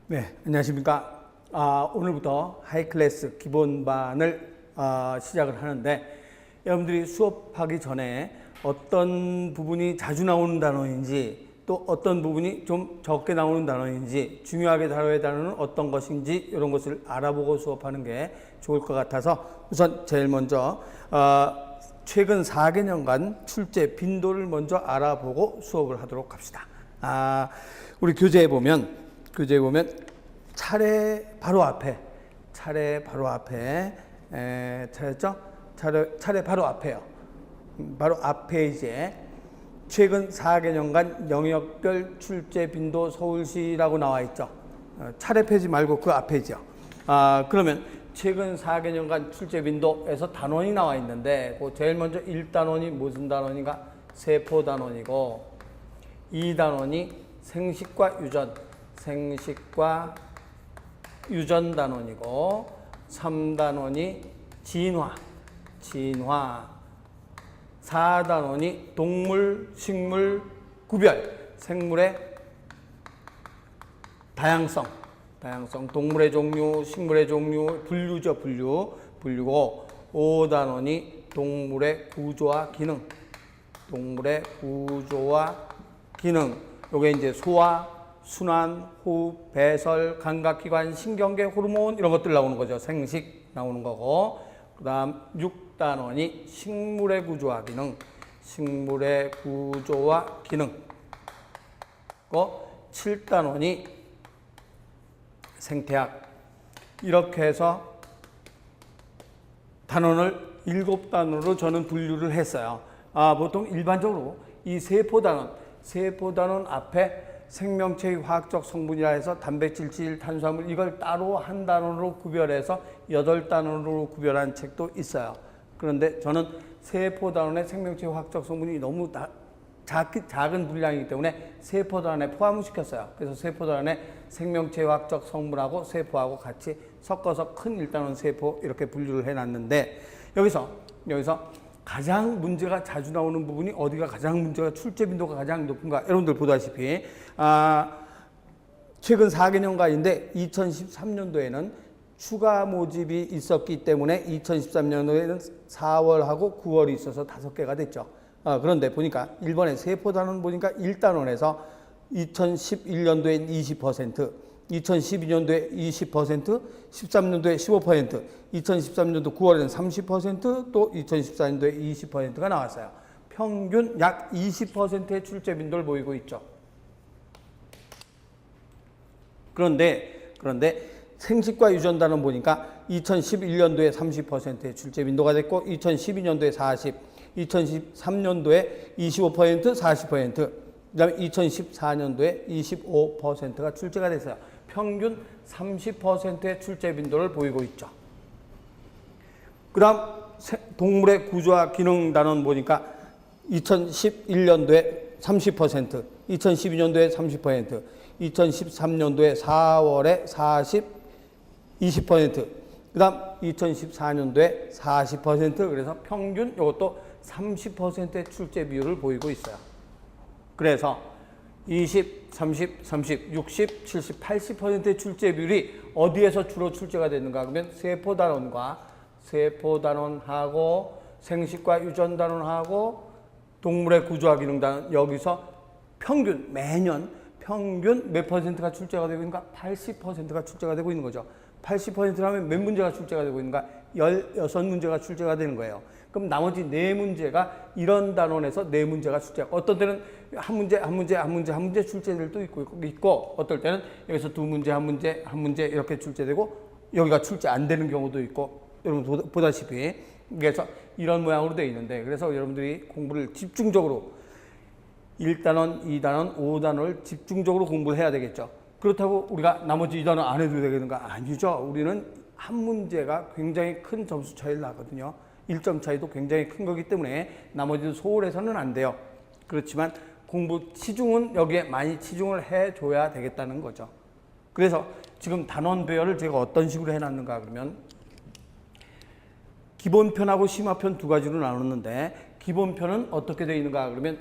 네, 안녕하십니까. 오늘부터 하이클래스 기본반을 시작을 하는데, 여러분들이 수업하기 전에 어떤 부분이 자주 나오는 단어인지, 또 어떤 부분이 좀 적게 나오는 단어인지, 중요하게 다뤄야 단어는 어떤 것인지, 이런 것을 알아보고 수업하는 게 좋을 것 같아서, 우선 제일 먼저 최근 4개년간 출제 빈도를 먼저 알아보고 수업을 하도록 합시다. 우리 교재에 보면 차례 바로 앞에 차례죠? 차례 바로 앞에요. 바로 앞 페이지에 최근 4개년간 영역별 출제 빈도 서울시라고 나와 있죠. 차례 페이지 말고 그 앞 페이지요. 그러면 최근 4개년간 출제 빈도에서 단원이 나와 있는데, 제일 먼저 1단원이 무슨 단원인가? 세포 단원이고, 2단원이 생식과 유전 단원이고, 3단원이 진화, 4단원이 동물, 식물 구별, 생물의 다양성, 동물의 종류, 식물의 종류, 분류고, 5단원이 동물의 구조와 기능, 요게 이제 소화, 순환, 호흡, 배설, 감각기관, 신경계, 호르몬 이런 것들 나오는 거죠. 생식 나오는 거고, 그 다음 6단원이 식물의 구조와 기능, 7단원이 생태학. 이렇게 해서 단원을 7단원으로 저는 분류를 했어요. 보통 일반적으로 이 세포단원 앞에 생명체의 화학적 성분이라 해서 단백질, 질, 탄수화물 이걸 따로 한 단원으로 구별해서 8단원으로 구별한 책도 있어요. 그런데 저는 세포단원의 생명체의 화학적 성분이 너무 작은 분량이기 때문에 세포단원에 포함을 시켰어요. 그래서 세포단원의 생명체의 화학적 성분하고 세포하고 같이 섞어서 큰 1단원 세포 이렇게 분류를 해놨는데, 여기서 가장 문제가 자주 나오는 부분이 어디가 가장 문제가 출제 빈도가 가장 높은가? 여러분들 보다시피 최근 4개년간인데 2013년도에는 추가 모집이 있었기 때문에 2013년도에는 4월하고 9월이 있어서 5개가 됐죠. 그런데 보니까 1번에 세포단원 보니까 1단원에서 2011년도엔 20%, 2012년도에 20%, 13년도에 15%, 2013년도 9월에는 30%, 또 2014년도에 20%가 나왔어요. 평균 약 20%의 출제 빈도를 보이고 있죠. 그런데 생식과 유전단원 보니까 2011년도에 30%의 출제 빈도가 됐고, 2012년도에 40, 2013년도에 25%, 40%, 그 다음에 2014년도에 25%가 출제가 됐어요. 평균 30%의 출제 빈도를 보이고 있죠. 그 다음 동물의 구조와 기능 단원 보니까 2011년도에 30%, 2012년도에 30%, 2013년도에 4월에 20%, 그 다음 2014년도에 40%, 그래서 평균 이것도 30%의 출제 비율을 보이고 있어요. 그래서 20, 30, 60, 70, 80%의 출제 비율이 어디에서 주로 출제가 되는가 그러면 세포단원하고 생식과 유전단원하고 동물의 구조와 기능단원, 여기서 매년 평균 몇 퍼센트가 출제가 되고 있는가? 80%가 출제가 되고 있는 거죠. 80%라면 몇 문제가 출제가 되고 있는가? 16문제가 출제가 되는 거예요. 그럼 나머지 4문제가 이런 단원에서 4문제가 출제가, 어떤 때는 한 문제 출제들도 있고, 어떨 때는 여기서 2문제, 한 문제 이렇게 출제되고, 여기가 출제 안 되는 경우도 있고, 여러분 보다시피. 그래서 이런 모양으로 되어 있는데, 그래서 여러분들이 공부를 집중적으로 1단원, 2단원, 5단원을 집중적으로 공부를 해야 되겠죠. 그렇다고 우리가 나머지 2단원 안 해도 되겠는가? 아니죠. 우리는 한 문제가 굉장히 큰 점수 차이를 나거든요. 1점 차이도 굉장히 큰 거기 때문에 나머지도 소홀해서는 안 돼요. 그렇지만 공부 치중은 여기에 많이 치중을 해줘야 되겠다는 거죠. 그래서 지금 단원 배열을 제가 어떤 식으로 해놨는가 그러면, 기본편하고 심화편 두 가지로 나눴는데, 기본편은 어떻게 되어 있는가 그러면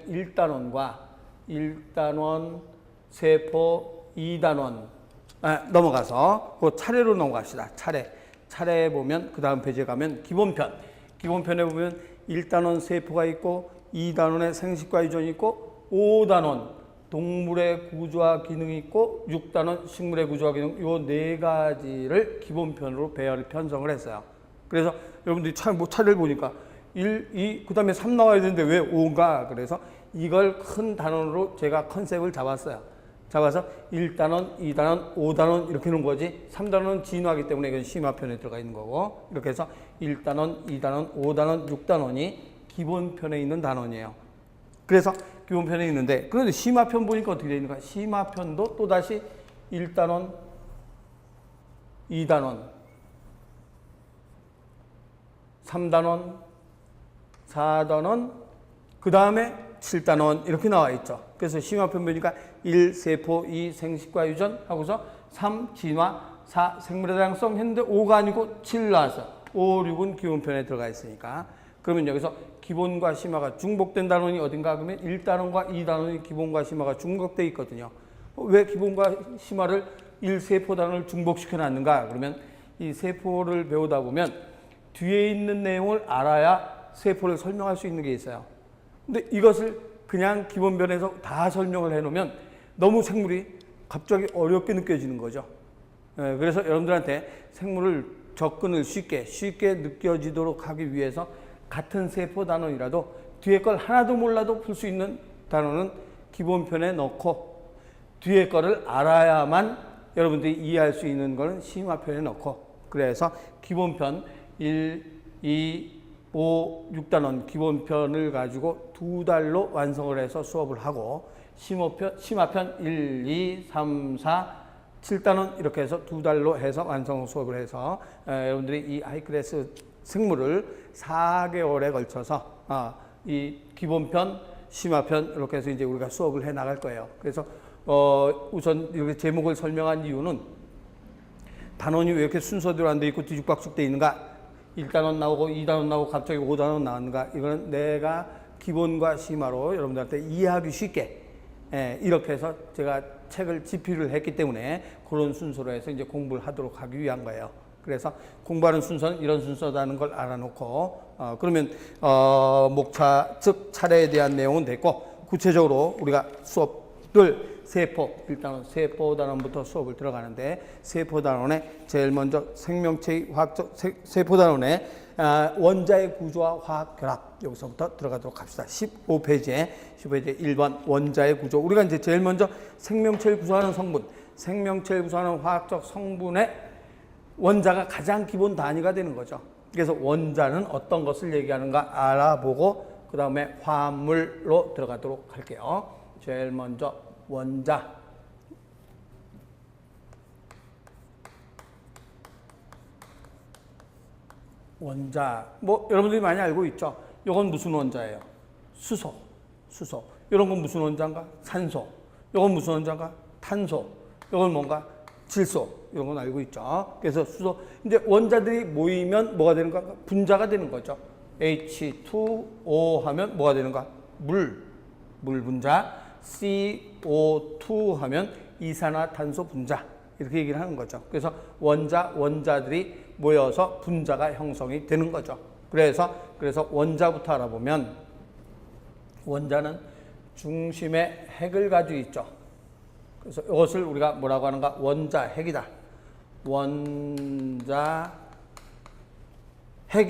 1단원 세포, 2단원 넘어가서 그 차례로 넘어갑시다. 차례에 보면 그 다음 페이지에 가면 기본편에 보면 1단원 세포가 있고 2단원에 생식과 유전이 있고 5단원 동물의 구조와 기능이 있고 6단원 식물의 구조와 기능 요 네 가지를 기본편으로 배열을 편성을 했어요. 그래서 여러분들이 차례를 보니까 1, 2, 그 다음에 3 나와야 되는데 왜 5인가? 그래서 이걸 큰 단원으로 제가 컨셉을 잡았어요. 잡아서 1단원, 2단원, 5단원 이렇게 놓은 거지 3단원은 진화하기 때문에 이건 심화편에 들어가 있는 거고 이렇게 해서 1단원, 2단원, 5단원, 6단원이 기본편에 있는 단원이에요. 그래서 기본편에 있는데 그런데 심화편 보니까 어떻게 되어 있는가? 심화편도 또다시 1단원, 2단원, 3단원, 4단원, 그 다음에 7단원 이렇게 나와 있죠. 그래서 심화편 보니까 1. 세포, 2. 생식과 유전 하고서 3. 진화, 4. 생물의 다양성 했는데 5가 아니고 7 나왔어. 5, 6은 기본편에 들어가 있으니까. 그러면 여기서 기본과 심화가 중복된 단원이 어딘가 그러면 1단원과 2단원이 기본과 심화가 중복되어 있거든요. 왜 기본과 심화를 1세포 단원을 중복시켜 놨는가? 그러면 이 세포를 배우다 보면 뒤에 있는 내용을 알아야 세포를 설명할 수 있는 게 있어요. 근데 이것을 그냥 기본편에서 다 설명을 해놓으면 너무 생물이 갑자기 어렵게 느껴지는 거죠. 그래서 여러분들한테 생물을 접근을 쉽게 느껴지도록 하기 위해서 같은 세포 단원이라도 뒤에 걸 하나도 몰라도 풀 수 있는 단원은 기본편에 넣고 뒤에 거를 알아야만 여러분들이 이해할 수 있는 거는 심화편에 넣고 그래서 기본편 1, 2, 5, 6단원 기본편을 가지고 2달로 완성을 해서 수업을 하고 심화편 1, 2, 3, 4, 7단원 이렇게 해서 2달로 해서 완성 수업을 해서 여러분들이 이 하이클래스 생물을 4개월에 걸쳐서 이 기본편, 심화편 이렇게 해서 이제 우리가 수업을 해 나갈 거예요. 그래서 우선 이렇게 제목을 설명한 이유는 단원이 왜 이렇게 순서대로 안 돼 있고 뒤죽박죽 돼 있는가? 1단원 나오고 2단원 나오고 갑자기 5단원 나왔는가? 이거는 내가 기본과 심화로 여러분들한테 이해하기 쉽게 이렇게 해서 제가 책을 집필을 했기 때문에 그런 순서로 해서 이제 공부를 하도록 하기 위한 거예요. 그래서 공부하는 순서는 이런 순서다는 걸 알아놓고 그러면 목차 즉 차례에 대한 내용은 됐고 구체적으로 우리가 수업을 일단은 세포 단원부터 수업을 들어가는데 세포 단원에 제일 먼저 생명체의 화학적 세포 단원에 원자의 구조와 화학 결합 여기서부터 들어가도록 합시다. 15페이지에 1번 원자의 구조 우리가 이제 제일 먼저 생명체를 구성하는 성분 생명체를 구성하는 화학적 성분의 원자가 가장 기본 단위가 되는 거죠. 그래서 원자는 어떤 것을 얘기하는가 알아보고 그 다음에 화합물로 들어가도록 할게요. 제일 먼저 원자 뭐 여러분들이 많이 알고 있죠. 이건 무슨 원자예요? 수소 이런 건 무슨 원자인가? 산소 이건 무슨 원자인가? 탄소 이건 뭔가? 질소 이런 건 알고 있죠. 그래서 수소 이제 원자들이 모이면 뭐가 되는가? 분자가 되는 거죠. H2O 하면 뭐가 되는가? 물 분자. CO2 하면 이산화탄소 분자 이렇게 얘기를 하는 거죠. 그래서 원자들이 모여서 분자가 형성이 되는 거죠. 그래서 원자부터 알아보면 원자는 중심에 핵을 가지고 있죠. 그래서 이것을 우리가 뭐라고 하는가? 원자핵이다. 원자핵이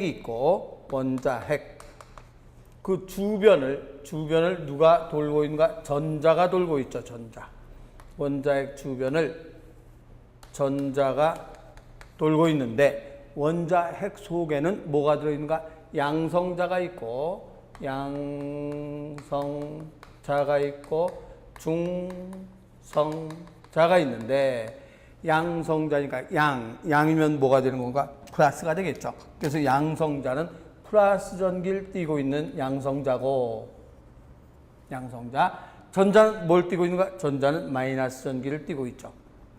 있고 원자핵 그 주변을 누가 돌고 있는가? 전자가 돌고 있죠. 원자핵 주변을 전자가 돌고 있는데 원자핵 속에는 뭐가 들어있는가? 양성자가 있고 중성자가 있는데 양성자니까 양이면 뭐가 되는 건가? 플러스가 되겠죠. 그래서 양성자는 플러스 전기를 띠고 있는 양성자고 전자는 뭘 띠고 있는가? 전자는 마이너스 전기를 띠고 있죠.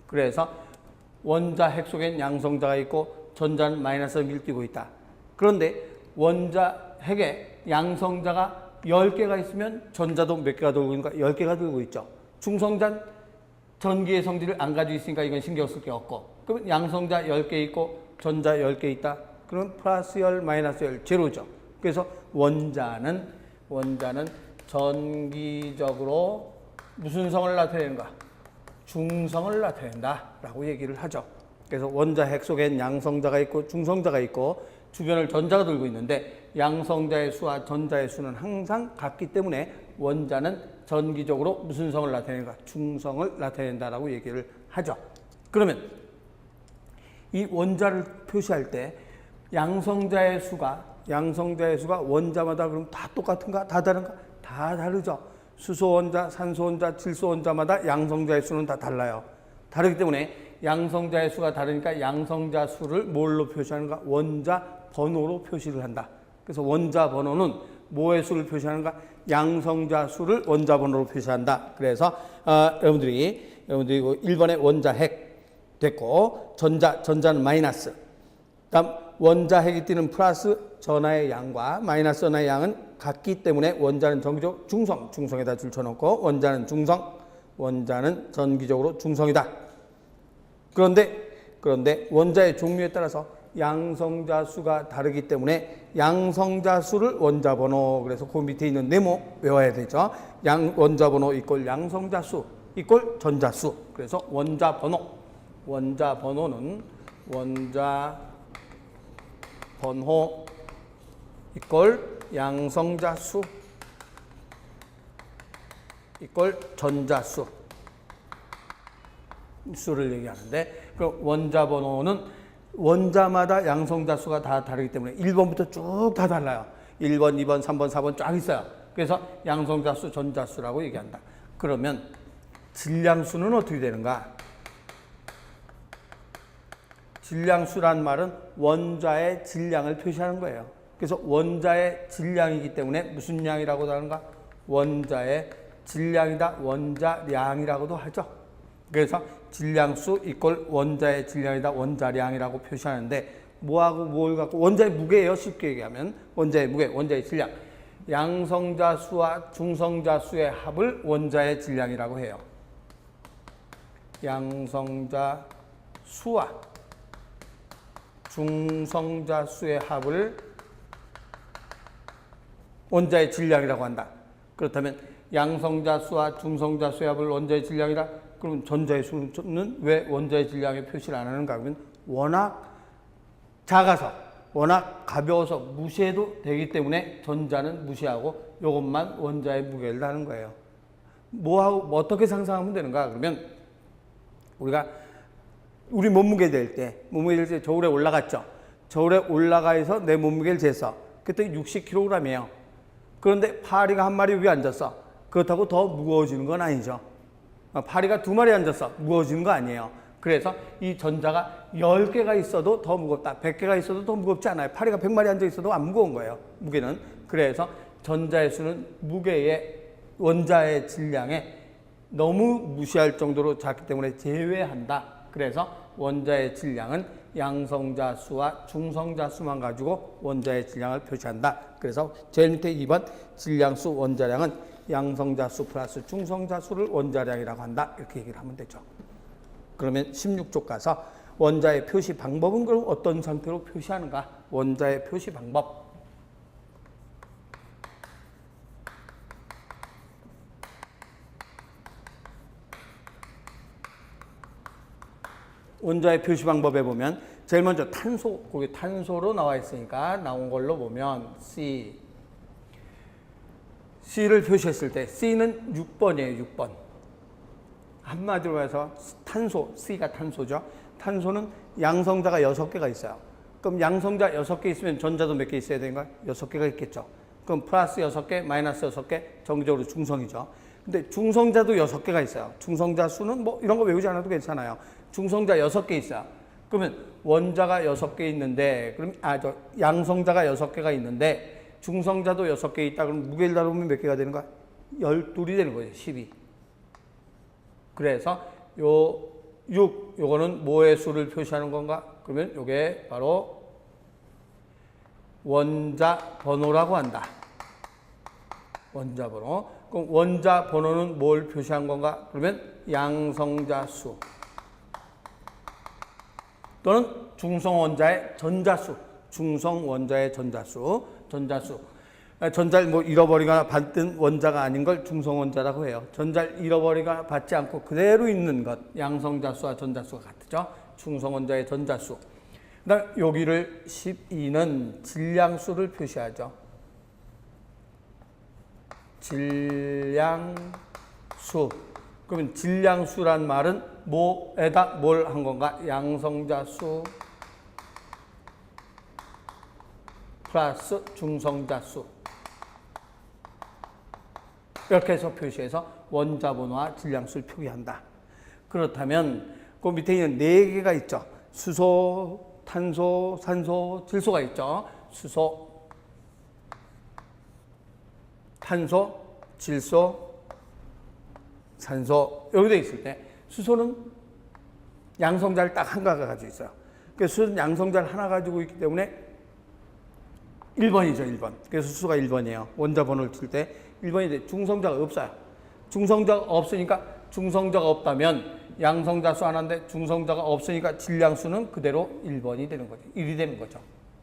그래서 원자핵 속엔 양성자가 있고 전자는 마이너스 전기를 띠고 있다. 그런데 원자핵에 양성자가 10개가 있으면 전자도 몇 개가 돌고 있는가? 10개가 돌고 있죠. 중성자는 전기의 성질을 안 가지고 있으니까 이건 신경 쓸 게 없고, 그러면 양성자 10개 있고 전자 10개 있다. 그러면 플러스 열, 마이너스 열, 제로죠. 그래서 원자는 전기적으로 무슨 성을 나타내는가? 중성을 나타낸다라고 얘기를 하죠. 그래서 원자 핵 속엔 양성자가 있고 중성자가 있고 주변을 전자가 돌고 있는데 양성자의 수와 전자의 수는 항상 같기 때문에 원자는 전기적으로 무슨 성을 나타내는가? 중성을 나타낸다라고 얘기를 하죠. 그러면 이 원자를 표시할 때 양성자의 수가 원자마다 그럼 다 똑같은가? 다 다른가? 다 다르죠. 수소원자, 산소원자, 질소원자마다 양성자의 수는 다 달라요. 다르기 때문에 양성자의 수가 다르니까 양성자 수를 뭘로 표시하는가? 원자 번호로 표시를 한다. 그래서 원자 번호는 뭐의 수를 표시하는가? 양성자 수를 원자 번호로 표시한다. 그래서 여러분들이 1번에 원자 핵 됐고 전자는 마이너스. 다음 원자 핵이 띄는 플러스 전하의 양과 마이너스 전하의 양은 같기 때문에 원자는 전기적 중성에다 줄 쳐놓고 원자는 전기적으로 중성이다. 그런데 원자의 종류에 따라서 양성자 수가 다르기 때문에 양성자 수를 원자 번호, 그래서 그 밑에 있는 네모 외워야 되죠. 원자 번호 이꼴 양성자 수 이꼴 전자 수. 그래서 원자 번호는 원자 번호 이꼴 양성자 수 이꼴 전자 수를 얘기하는데, 그 원자 번호는 원자마다 양성자 수가 다 다르기 때문에 1번부터 쭉 다 달라요. 1번, 2번, 3번, 4번 쫙 있어요. 그래서 양성자 수, 전자 수라고 얘기한다. 그러면 질량수는 어떻게 되는가? 질량수란 말은 원자의 질량을 표시하는 거예요. 그래서 원자의 질량이기 때문에 무슨 양이라고 하는가? 원자의 질량이다, 원자량이라고도 하죠. 그래서 질량수 이꼴 원자의 질량이다, 원자량이라고 표시하는데, 뭐하고 뭘 갖고? 원자의 무게예요. 쉽게 얘기하면 원자의 무게, 원자의 질량. 양성자 수와 중성자 수의 합을 원자의 질량이라고 해요. 양성자 수와 중성자 수의 합을 원자의 질량이라고 한다. 그렇다면 양성자 수와 중성자 수의 합을 원자의 질량이다. 그럼 전자의 수는 왜 원자의 질량에 표시를 안 하는가? 그러면 워낙 작아서, 워낙 가벼워서 무시해도 되기 때문에 전자는 무시하고 이것만 원자의 무게를 하는 거예요. 뭐하고 어떻게 상상하면 되는가? 그러면 우리 몸무게 될 때 저울에 올라갔죠. 저울에 올라가서 내 몸무게를 재서 그때 60kg이에요. 그런데 파리가 한 마리 위에 앉았어. 그렇다고 더 무거워지는 건 아니죠. 파리가 2마리 앉았어. 무거워지는 거 아니에요. 그래서 이 전자가 10개가 있어도 더 무겁다. 100개가 있어도 더 무겁지 않아요. 파리가 100마리 앉아 있어도 안 무거운 거예요. 무게는. 그래서 전자의 수는 원자의 질량에 너무 무시할 정도로 작기 때문에 제외한다. 그래서 원자의 질량은 양성자 수와 중성자 수만 가지고 원자의 질량을 표시한다. 그래서 제일 밑에 2번 질량수 원자량은 양성자 수 플러스 중성자 수를 원자량이라고 한다. 이렇게 얘기를 하면 되죠. 그러면 16쪽 가서 원자의 표시 방법은 그럼 어떤 상태로 표시하는가? 원자의 표시 방법. 원자의 표시 방법에 보면 제일 먼저 거기 탄소로 나와 있으니까 나온 걸로 보면 C를 표시했을 때 C는 6번이에요. 6번. 한마디로 해서 C가 탄소죠. 탄소는 양성자가 6개가 있어요. 그럼 양성자 6개 있으면 전자도 몇 개 있어야 되는 거야? 6개가 있겠죠. 그럼 플러스 6개, 마이너스 6개, 정기적으로 중성이죠. 근데 중성자도 6개가 있어요. 중성자 수는 뭐 이런 거 외우지 않아도 괜찮아요. 중성자 6개 있어요. 그러면 원자가 6개 있는데, 양성자가 6개가 있는데, 중성자도 6개 있다. 그럼 무게를 다루면 몇 개가 되는 거야? 12이 되는 거예요. 12. 그래서 요거는 뭐의 수를 표시하는 건가? 그러면 요게 바로 원자 번호라고 한다. 원자 번호. 그럼 원자 번호는 뭘 표시한 건가? 그러면 양성자 수 또는 중성원자의 전자수. 중성원자의 전자수. 전자를 뭐 잃어버리거나 받은 원자가 아닌 걸 중성원자라고 해요. 전자를 잃어버리거나 받지 않고 그대로 있는 것. 양성자수와 전자수가 같죠. 중성원자의 전자수. 그다음 여기를 12는 질량수를 표시하죠. 질량수. 그러면 질량수란 말은 뭐에다 뭘 한 건가? 양성자수 플러스 중성자수. 이렇게 해서 표시해서 원자번호와 질량수를 표기한다. 그렇다면 그 밑에 있는 4개가 있죠. 수소, 탄소, 산소, 질소가 있죠. 수소, 탄소, 질소, 산소. 여기 돼 있을 때 수소는 양성자를 딱 한 가지가 가지고 있어요. 그래서 수소는 양성자를 하나 가지고 있기 때문에 1번이죠, 1번. 그래서 수소가 1번이에요. 원자 번호를 칠 때 1번이 돼. 중성자가 없어요. 중성자가 없으니까 중성자가 없다면 양성자수 하나인데 중성자가 없으니까 질량수는 그대로 1번이 되는 거죠. 1이 되는 거죠.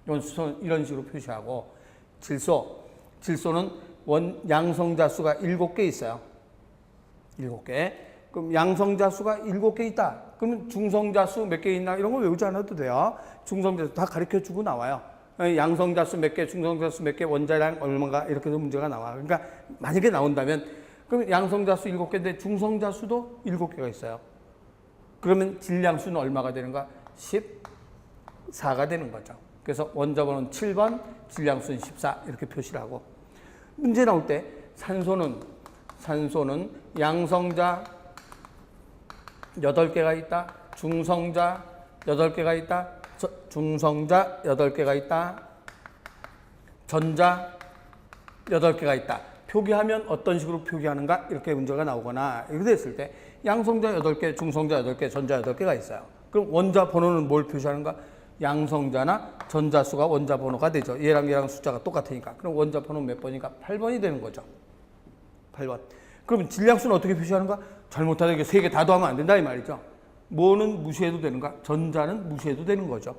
이건 수소는 이런 식으로 표시하고 질소는 양성자수가 7개 있어요. 7개. 그럼 양성자수가 7개 있다. 그러면 중성자수 몇 개 있나? 이런 거 외우지 않아도 돼요. 중성자수 다 가르쳐 주고 나와요. 양성자수 몇 개, 중성자수 몇 개, 원자량 얼마가 이렇게 해서 문제가 나와. 그러니까 만약에 나온다면 그럼 양성자수 7개인데 중성자수도 7개가 있어요. 그러면 질량수는 얼마가 되는가? 14가 되는 거죠. 그래서 원자번호는 7번, 질량수는 14 이렇게 표시를 하고 문제 나올 때 산소는 양성자 8개가 있다. 중성자 8개가 있다. 중성자 8개가 있다. 전자 8개가 있다. 표기하면 어떤 식으로 표기하는가? 이렇게 문제가 나오거나 이렇게 됐을 때 양성자 8개, 중성자 8개, 전자 8개가 있어요. 그럼 원자 번호는 뭘 표시하는가? 양성자나 전자수가 원자 번호가 되죠. 얘랑 숫자가 똑같으니까. 그럼 원자 번호 몇 번이니까 8번이 되는 거죠. 8번. 그럼 질량수는 어떻게 표시하는가? 잘못하다 이게 3개 다 더하면 안 된다 이 말이죠. 뭐는 무시해도 되는가? 전자는 무시해도 되는 거죠.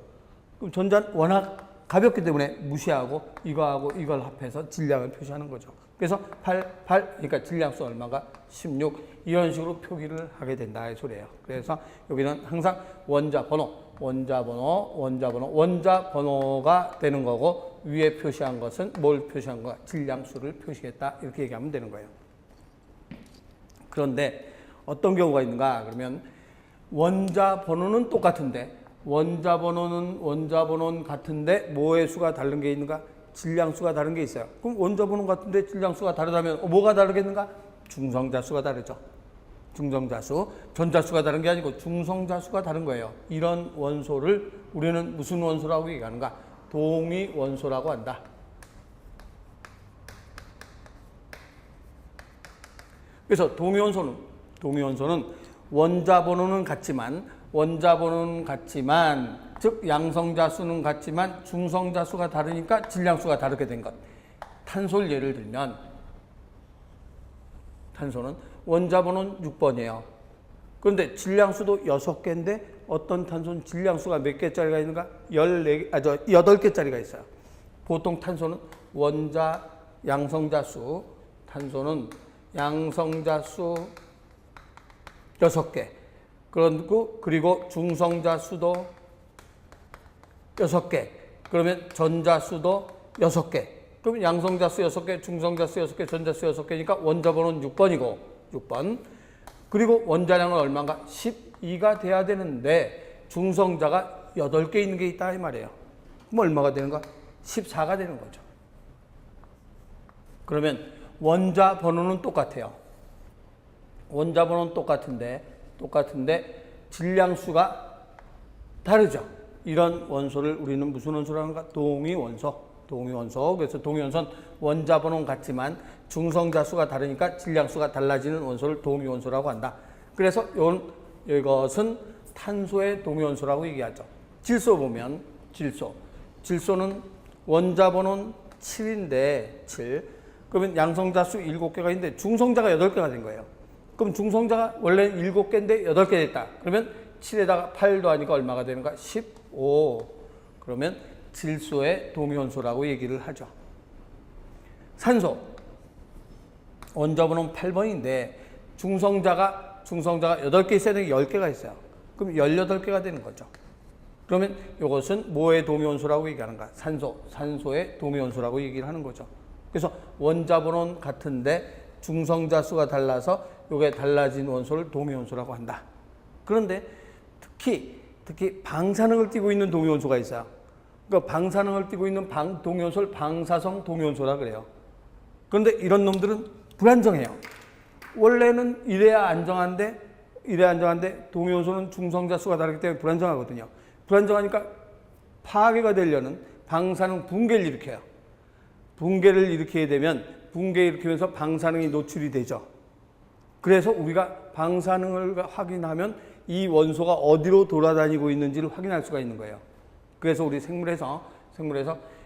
그럼 전자는 워낙 가볍기 때문에 무시하고 이거하고 이걸 합해서 질량을 표시하는 거죠. 그래서 8, 그러니까 질량수 얼마가? 16. 이런 식으로 표기를 하게 된다 이 소리예요. 그래서 여기는 항상 원자 번호가 되는 거고 위에 표시한 것은 뭘 표시한 거야? 질량수를 표시했다 이렇게 얘기하면 되는 거예요. 그런데 어떤 경우가 있는가? 그러면 원자 번호는 똑같은데 원자 번호는 같은데 뭐의 수가 다른 게 있는가? 질량수가 다른 게 있어요. 그럼 원자 번호 같은데 질량수가 다르다면 뭐가 다르겠는가? 중성자수가 다르죠. 중성자수. 전자수가 다른 게 아니고 중성자수가 다른 거예요. 이런 원소를 우리는 무슨 원소라고 얘기하는가? 동위원소라고 한다. 그래서 동위원소는 원자 번호는 같지만 즉 양성자수는 같지만 중성자수가 다르니까 질량수가 다르게 된 것. 탄소를 예를 들면 탄소는 원자 번호는 6번이에요. 그런데 질량수도 6개인데 어떤 탄소는 질량수가 몇 개짜리가 있는가? 8개짜리가 있어요. 보통 탄소는 원자 양성자수, 탄소는 양성자수 6개. 그리고 중성자수도 6개. 그러면 전자수도 6개. 그러면 양성자수 6개, 중성자수 6개, 전자수 6개니까 원자번호는 6번이고 6번. 그리고 원자량은 얼마인가? 12가 돼야 되는데 중성자가 8개 있는 게 있다 이 말이에요. 그럼 얼마가 되는가? 14가 되는 거죠. 그러면 원자 번호는 똑같아요. 원자 번호는 똑같은데 질량수가 다르죠. 이런 원소를 우리는 무슨 원소라고 하는가? 동위원소. 그래서 동위원소는 원자 번호는 같지만 중성자수가 다르니까 질량수가 달라지는 원소를 동위원소라고 한다. 그래서 이것은 탄소의 동위원소라고 얘기하죠. 질소 보면 질소는 원자 번호는 7인데 7. 그러면 양성자수 7개가 있는데 중성자가 8개가 된 거예요. 그럼 중성자가 원래 7개인데 8개 됐다. 그러면 7에다가 8 더하니까 얼마가 되는가? 15. 그러면 질소의 동위원소라고 얘기를 하죠. 산소. 원자번호는 8번인데 중성자가 8개 있어야 되는 게 10개가 있어요. 그럼 18개가 되는 거죠. 그러면 이것은 뭐의 동위원소라고 얘기하는가? 산소의 동위원소라고 얘기를 하는 거죠. 그래서 원자번호는 같은데 중성자 수가 달라서 이게 달라진 원소를 동위원소라고 한다. 그런데 특히 방사능을 띠고 있는 동위원소가 있어요. 그러니까 방사능을 띠고 있는 동위원소를 방사성 동위원소라 그래요. 그런데 이런 놈들은 불안정해요. 원래는 이래야 안정한데 동위원소는 중성자 수가 다르기 때문에 불안정하거든요. 불안정하니까 파괴가 되려는 방사능 붕괴를 일으켜요. 붕괴를 일으키게 되면 붕괴 일으키면서 방사능이 노출이 되죠. 그래서 우리가 방사능을 확인하면 이 원소가 어디로 돌아다니고 있는지를 확인할 수가 있는 거예요. 그래서 우리 생물에서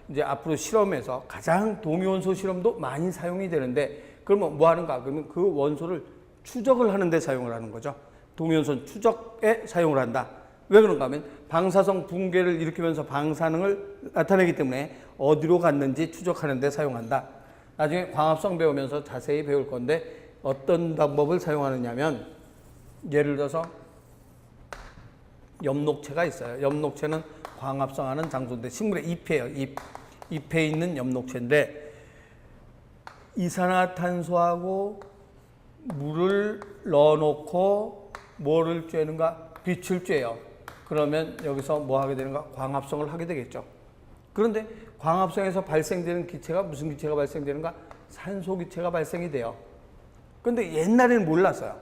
이제 앞으로 실험에서 가장 동위원소 실험도 많이 사용이 되는데 그러면 뭐 하는가? 그러면 그 원소를 추적을 하는 데 사용을 하는 거죠. 동위원소 추적에 사용을 한다. 왜 그런가 하면 방사성 붕괴를 일으키면서 방사능을 나타내기 때문에 어디로 갔는지 추적하는 데 사용한다. 나중에 광합성 배우면서 자세히 배울 건데 어떤 방법을 사용하느냐면 예를 들어서 엽록체가 있어요. 엽록체는 광합성하는 장소인데 식물의 잎이에요. 잎에 있는 엽록체인데 이산화탄소하고 물을 넣어놓고 뭐를 쬐는가? 빛을 쬐요. 그러면 여기서 뭐 하게 되는가? 광합성을 하게 되겠죠. 그런데 광합성에서 발생되는 기체가 무슨 기체가 발생되는가? 산소 기체가 발생이 돼요. 그런데 옛날에는 몰랐어요.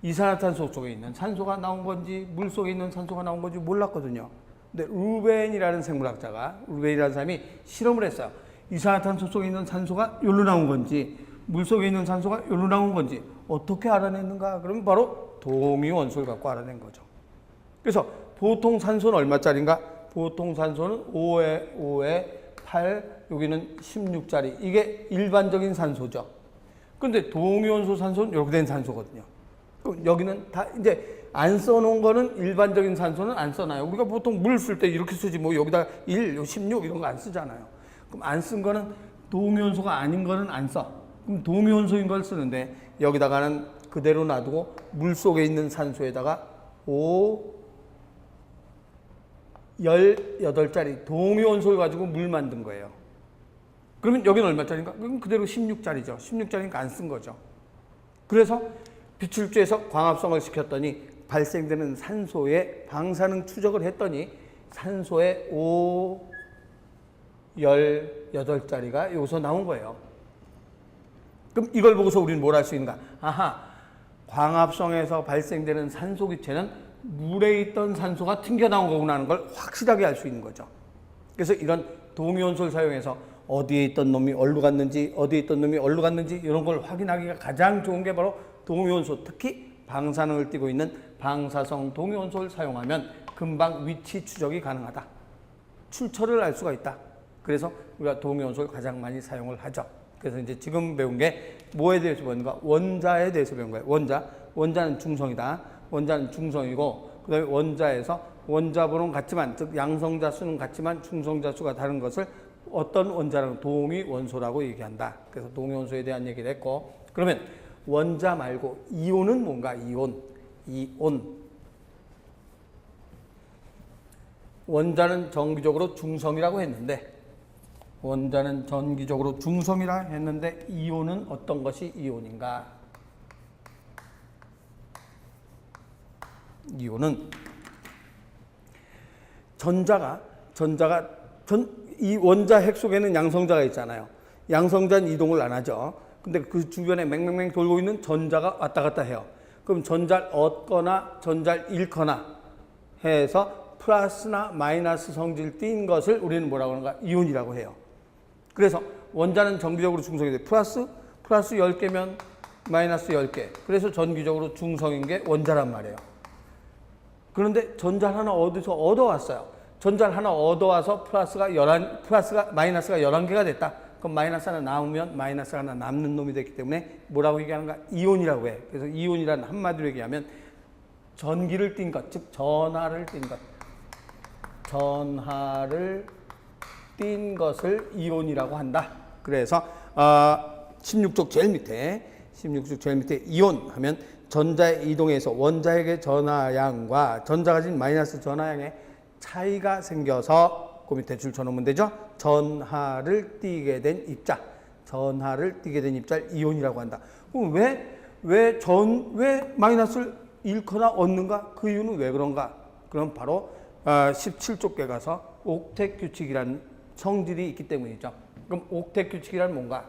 이산화탄소 속에 있는 산소가 나온 건지 물 속에 있는 산소가 나온 건지 몰랐거든요. 근데 루벤이라는 생물학자가 루벤이라는 사람이 실험을 했어요. 이산화탄소 속에 있는 산소가 여기로 나온 건지 물 속에 있는 산소가 여기로 나온 건지 어떻게 알아냈는가? 그러면 바로 동위원소를 갖고 알아낸 거죠. 그래서 보통 산소는 얼마짜리인가? 보통 산소는 5에 8, 여기는 16짜리. 이게 일반적인 산소죠. 근데 동위원소 산소는 이렇게 된 산소거든요. 그럼 여기는 다 이제 안 써놓은 거는 일반적인 산소는 안 써놔요. 우리가 보통 물 쓸 때 이렇게 쓰지 뭐 여기다 1, 16 이런 거 안 쓰잖아요. 그럼 안 쓴 거는 동위원소가 아닌 거는 안 써. 그럼 동위원소인 걸 쓰는데 여기다가는 그대로 놔두고 물 속에 있는 산소에다가 18짜리 동위원소를 가지고 물 만든 거예요. 그러면 여기는 얼마짜리인가? 그럼 그대로 16짜리죠. 16짜리니까 안 쓴 거죠. 그래서 빛을 쬐서 광합성을 시켰더니 발생되는 산소의 방사능 추적을 했더니 산소의 18짜리가 여기서 나온 거예요. 그럼 이걸 보고서 우리는 뭘 할 수 있는가? 아하, 광합성에서 발생되는 산소 기체는 물에 있던 산소가 튕겨나온 거구나 하는 걸 확실하게 알 수 있는 거죠. 그래서 이런 동위원소를 사용해서 어디에 있던 놈이 어디로 갔는지 이런 걸 확인하기가 가장 좋은 게 바로 동위원소, 특히 방사능을 띠고 있는 방사성 동위원소를 사용하면 금방 위치 추적이 가능하다. 출처를 알 수가 있다. 그래서 우리가 동위원소를 가장 많이 사용을 하죠. 그래서 이제 지금 배운 게 뭐에 대해서 배우는가? 원자에 대해서 배운 거예요. 원자는 중성이다. 원자는 중성이고 그다음에 원자에서 원자번호는 같지만 즉 양성자 수는 같지만 중성자 수가 다른 것을 어떤 원자라는 동위원소라고 얘기한다. 그래서 동위원소에 대한 얘기를 했고 그러면 원자 말고 이온은 뭔가? 이온. 원자는 정기적으로 중성이라고 했는데 이온은 어떤 것이 이온인가? 이온은 이 원자 핵 속에는 양성자가 있잖아요. 양성자는 이동을 안 하죠. 근데 그 주변에 맹맹맹 돌고 있는 전자가 왔다 갔다 해요. 그럼 전자를 얻거나 전자를 잃거나 해서 플러스나 마이너스 성질을 띈 것을 우리는 뭐라고 하는가? 이온이라고 해요. 그래서 원자는 정기적으로 중성이 돼. 플러스 10개면 마이너스 10개. 그래서 전기적으로 중성인 게 원자란 말이에요. 그런데 전자를 하나 어디서 얻어왔어요. 전자를 하나 얻어와서 마이너스가 11개가 됐다. 그럼 마이너스 하나 남으면 마이너스 하나 남는 놈이 됐기 때문에 뭐라고 얘기하는가? 이온이라고 해. 그래서 이온이라는 한마디로 얘기하면 전기를 띈 것, 즉 전하를 띈 것. 전하를 띈 것을 이온이라고 한다. 그래서 16쪽 제일 밑에 이온 하면 전자의 이동에서 원자핵의 전하양과 전자가 가진 마이너스 전하양의 차이가 생겨서 그 밑에 줄 쳐놓으면 되죠. 전하를 띠게 된 입자, 전하를 띠게 된 입자를 이온이라고 한다. 그럼 왜 마이너스를 잃거나 얻는가? 그 이유는 왜 그런가? 그럼 바로 17쪽에 가서 옥텟 규칙이라는 성질이 있기 때문이죠. 그럼 옥텟 규칙이란 뭔가?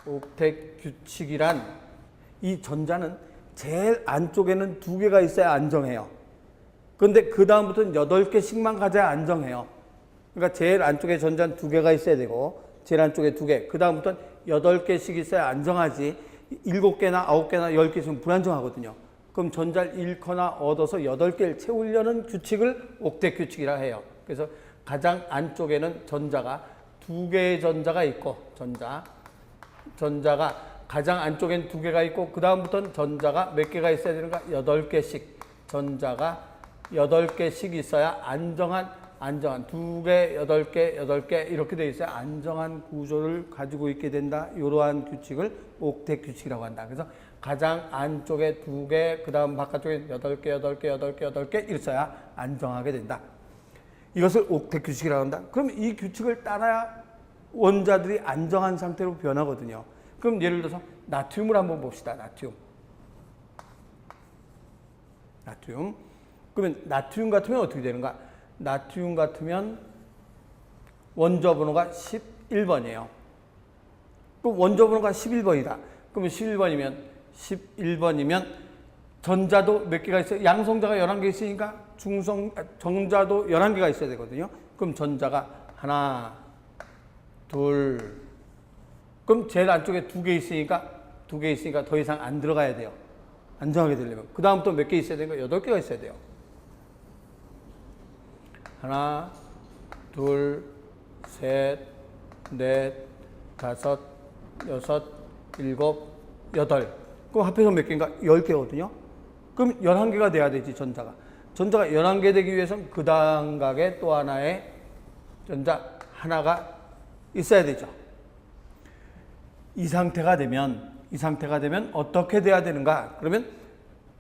옥텟 규칙이란 이 전자는 제일 안쪽에는 2개가 있어야 안정해요. 그런데 그 다음부터는 8개씩만 가져야 안정해요. 그러니까 제일 안쪽에 전자는 2개가 있어야 되고 제일 안쪽에 2개, 그 다음부터는 8개씩 있어야 안정하지 7개나 9개나 10개 있으면 불안정하거든요. 그럼 전자를 잃거나 얻어서 8개를 채우려는 규칙을 옥텟 규칙이라 해요. 그래서 가장 안쪽에는 전자가 2개의 전자가 있고 전자가 가장 안쪽엔 2개가 있고 그 다음부터는 전자가 몇 개가 있어야 되는가? 8개씩. 전자가 8개씩 있어야 안정한 2개, 8개 이렇게 돼 있어야 안정한 구조를 가지고 있게 된다. 이러한 규칙을 옥텟 규칙이라고 한다. 그래서 가장 안쪽에 2개, 그 다음 바깥쪽에 8개 있어야 안정하게 된다. 이것을 옥텟 규칙이라고 한다. 그럼 이 규칙을 따라야 원자들이 안정한 상태로 변하거든요. 그럼 예를 들어서 나트륨을 한번 봅시다. 나트륨. 그러면 나트륨 같으면 어떻게 되는가? 나트륨 같으면 원자 번호가 11번이에요. 그럼 원자 번호가 11번이다. 그러면 11번이면 전자도 몇 개가 있어요? 양성자가 11개 있으니까 정자도 11개가 있어야 되거든요. 그럼 전자가 하나, 둘, 그럼 제일 안쪽에 2개 있으니까 더 이상 안 들어가야 돼요. 안정하게 되려면. 그 다음부터 몇 개 있어야 되는 거예요? 8개가 있어야 돼요. 하나, 둘, 셋, 넷, 다섯, 여섯, 일곱, 여덟. 그럼 합해서 몇 개인가? 10개거든요. 그럼 11개가 돼야 되지, 전자가 11개 되기 위해서는 그 다음 각에 또 하나의 전자 하나가 있어야 되죠. 이 상태가 되면 어떻게 돼야 되는가? 그러면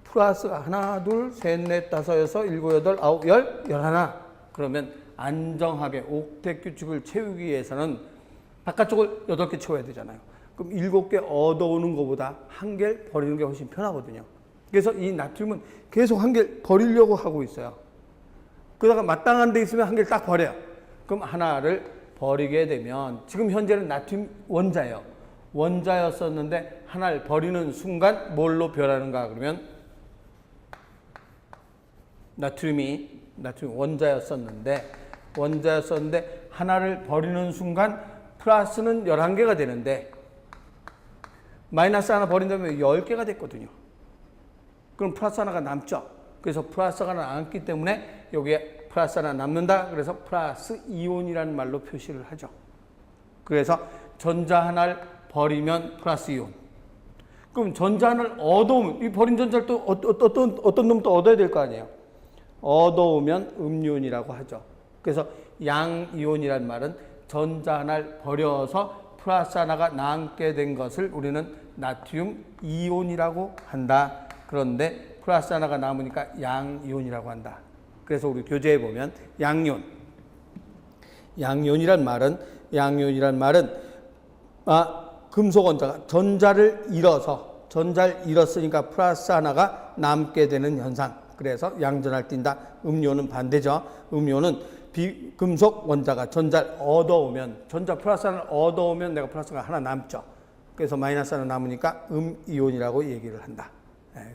플러스가 하나, 둘, 셋, 넷, 다섯, 여섯, 일곱, 여덟, 아홉, 열, 11. 그러면 안정하게 옥텟 규칙을 채우기 위해서는 바깥쪽을 8개 채워야 되잖아요. 그럼 7개 얻어오는 것보다 1개를 버리는 게 훨씬 편하거든요. 그래서 이 나트륨은 계속 1개를 버리려고 하고 있어요. 그러다가 마땅한 데 있으면 1개를 딱 버려요. 그럼 하나를 버리게 되면 지금 현재는 나트륨 원자예요. 원자였었는데 하나를 버리는 순간 뭘로 변하는가? 그러면 나트륨 원자였었는데 하나를 버리는 순간 플러스는 11개가 되는데 마이너스 하나 버린다면 10개가 됐거든요. 그럼 플러스 하나가 남죠. 그래서 플러스가 남기 때문에 여기에 플러스 하나 남는다. 그래서 플러스 이온이라는 말로 표시를 하죠. 그래서 전자 하나를 버리면 플러스 이온. 그럼 전자 하나를 얻어오면 이 버린 전자를 또 어떤 놈 또 얻어야 될 거 아니에요. 얻어오면 음이온이라고 하죠. 그래서 양이온이란 말은 전자 하나를 버려서 플러스 하나가 남게 된 것을 우리는 나트륨 이온이라고 한다. 그런데 플러스 하나가 남으니까 양이온이라고 한다. 그래서 우리 교재에 보면 양이온이란 말은 금속 원자가 전자를 잃었으니까 플러스 하나가 남게 되는 현상. 그래서 양전할 띈다. 음이온은 반대죠. 음이온은 비금속 원자가 전자를 얻어오면, 전자 플러스 하나를 얻어오면 내가 플러스가 하나 남죠. 그래서 마이너스 하나 남으니까 음이온이라고 얘기를 한다.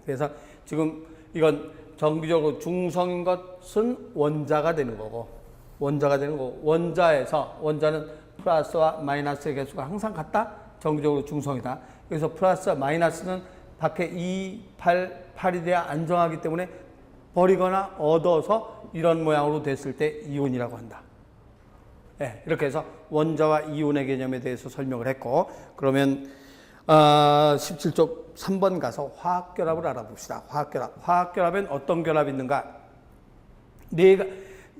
그래서 지금 이건 정기적으로 중성인 것은 원자가 되는 거고, 원자는 플러스와 마이너스의 개수가 항상 같다? 정기적으로 중성이다. 그래서 플러스와 마이너스는 밖에 2, 8이 돼야 안정하기 때문에 버리거나 얻어서 이런 모양으로 됐을 때 이온이라고 한다. 예, 이렇게 해서 원자와 이온의 개념에 대해서 설명을 했고, 그러면 17쪽 3번 가서 화학결합을 알아봅시다. 화학결합. 화학결합엔 어떤 결합이 있는가?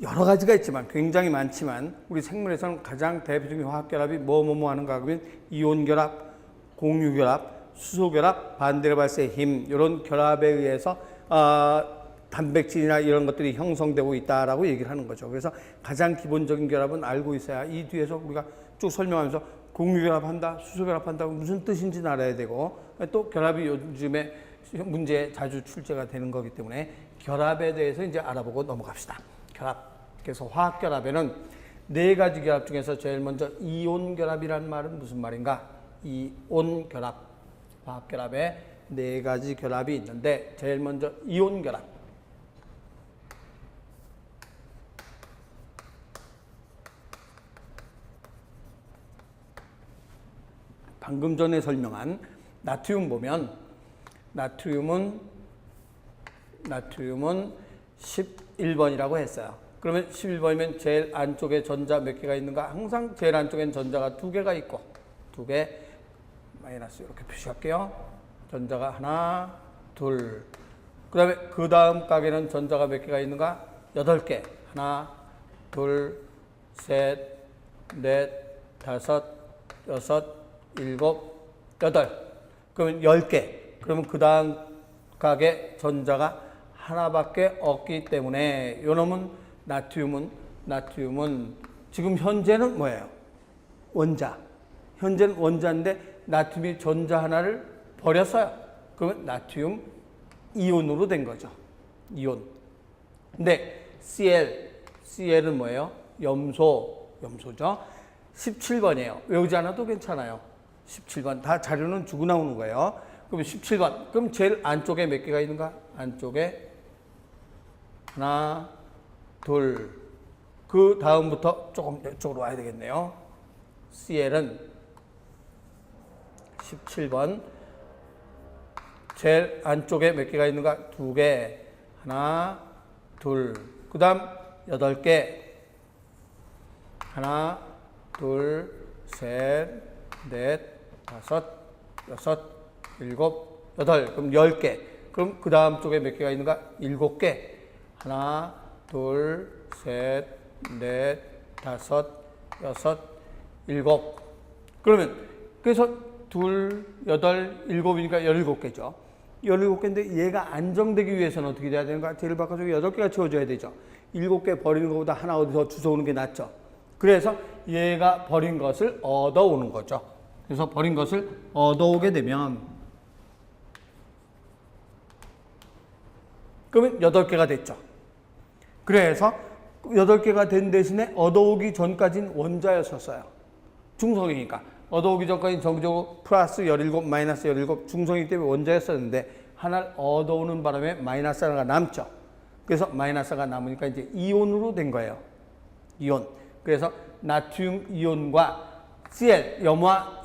여러 가지가 있지만 굉장히 많지만 우리 생물에서는 가장 대표적인 화학결합이 뭐뭐 하는가 그러면 이온결합, 공유결합, 수소결합, 반대로 발생 힘 이런 결합에 의해서 단백질이나 이런 것들이 형성되고 있다라고 얘기를 하는 거죠. 그래서 가장 기본적인 결합은 알고 있어야 이 뒤에서 우리가 쭉 설명하면서 공유결합한다, 수소결합한다 무슨 뜻인지는 알아야 되고 또 결합이 요즘에 문제에 자주 출제가 되는 거기 때문에 결합에 대해서 이제 알아보고 넘어갑시다. 결합. 그래서 화학결합에는 네 가지 결합 중에서 제일 먼저 이온결합이라는 말은 무슨 말인가? 이온결합. 화학결합에 네 가지 결합이 있는데 제일 먼저 이온결합. 방금 전에 설명한 나트륨 보면 나트륨은 11번이라고 했어요. 그러면 11번이면 제일 안쪽에 전자 몇 개가 있는가? 항상 제일 안쪽엔 전자가 2개가 있고 2개 마이너스 이렇게 표시할게요. 전자가 하나, 둘. 그 다음에 그 다음 각에는 전자가 몇 개가 있는가? 8개. 하나, 둘, 셋, 넷, 다섯, 여섯, 일곱, 여덟. 그러면 10개. 그러면 그 다음 각에 전자가 하나밖에 없기 때문에 요놈은 나트륨은 지금 현재는 뭐예요? 원자. 현재는 원자인데 나트륨이 전자 하나를 버렸어요. 그러면 나트륨 이온으로 된 거죠. 이온. 근데 Cl은 뭐예요? 염소죠. 17번이에요. 외우지 않아도 괜찮아요. 17번. 다 자료는 주고 나오는 거예요. 그럼 17번. 그럼 제일 안쪽에 몇 개가 있는가? 안쪽에 하나, 둘. 그 다음부터 조금 이쪽으로 와야 되겠네요. Cl은 17번. 제일 안쪽에 몇 개가 있는가? 2개. 하나, 둘. 그 다음 8개. 하나, 둘, 셋, 넷, 다섯, 여섯, 일곱, 여덟. 그럼 10개. 그럼 그 다음 쪽에 몇 개가 있는가? 7개. 하나, 둘, 셋, 넷, 다섯, 여섯, 일곱. 그래서 둘, 여덟, 일곱이니까 17개죠. 17개인데 얘가 안정되기 위해서는 어떻게 돼야 되는가? 제일 바깥쪽에 8개가 채워져야 되죠. 7개 버리는 것보다 하나 어디서 주워오는 게 낫죠. 그래서 얘가 버린 것을 얻어오는 거죠. 그래서 버린 것을 얻어오게 되면 그러면 8개가 됐죠. 그래서 8개가 된 대신에 얻어오기 전까지는 원자였었어요. 중성이니까. 얻어오기 전까지는 정기적으로 플러스 17, 마이너스 17 중성이기 때문에 원자였었는데 하나를 얻어오는 바람에 마이너스 하나가 남죠. 그래서 마이너스가 남으니까 이제 이온으로 된 거예요. 이온. 그래서 나트륨 이온과 Cl, 염화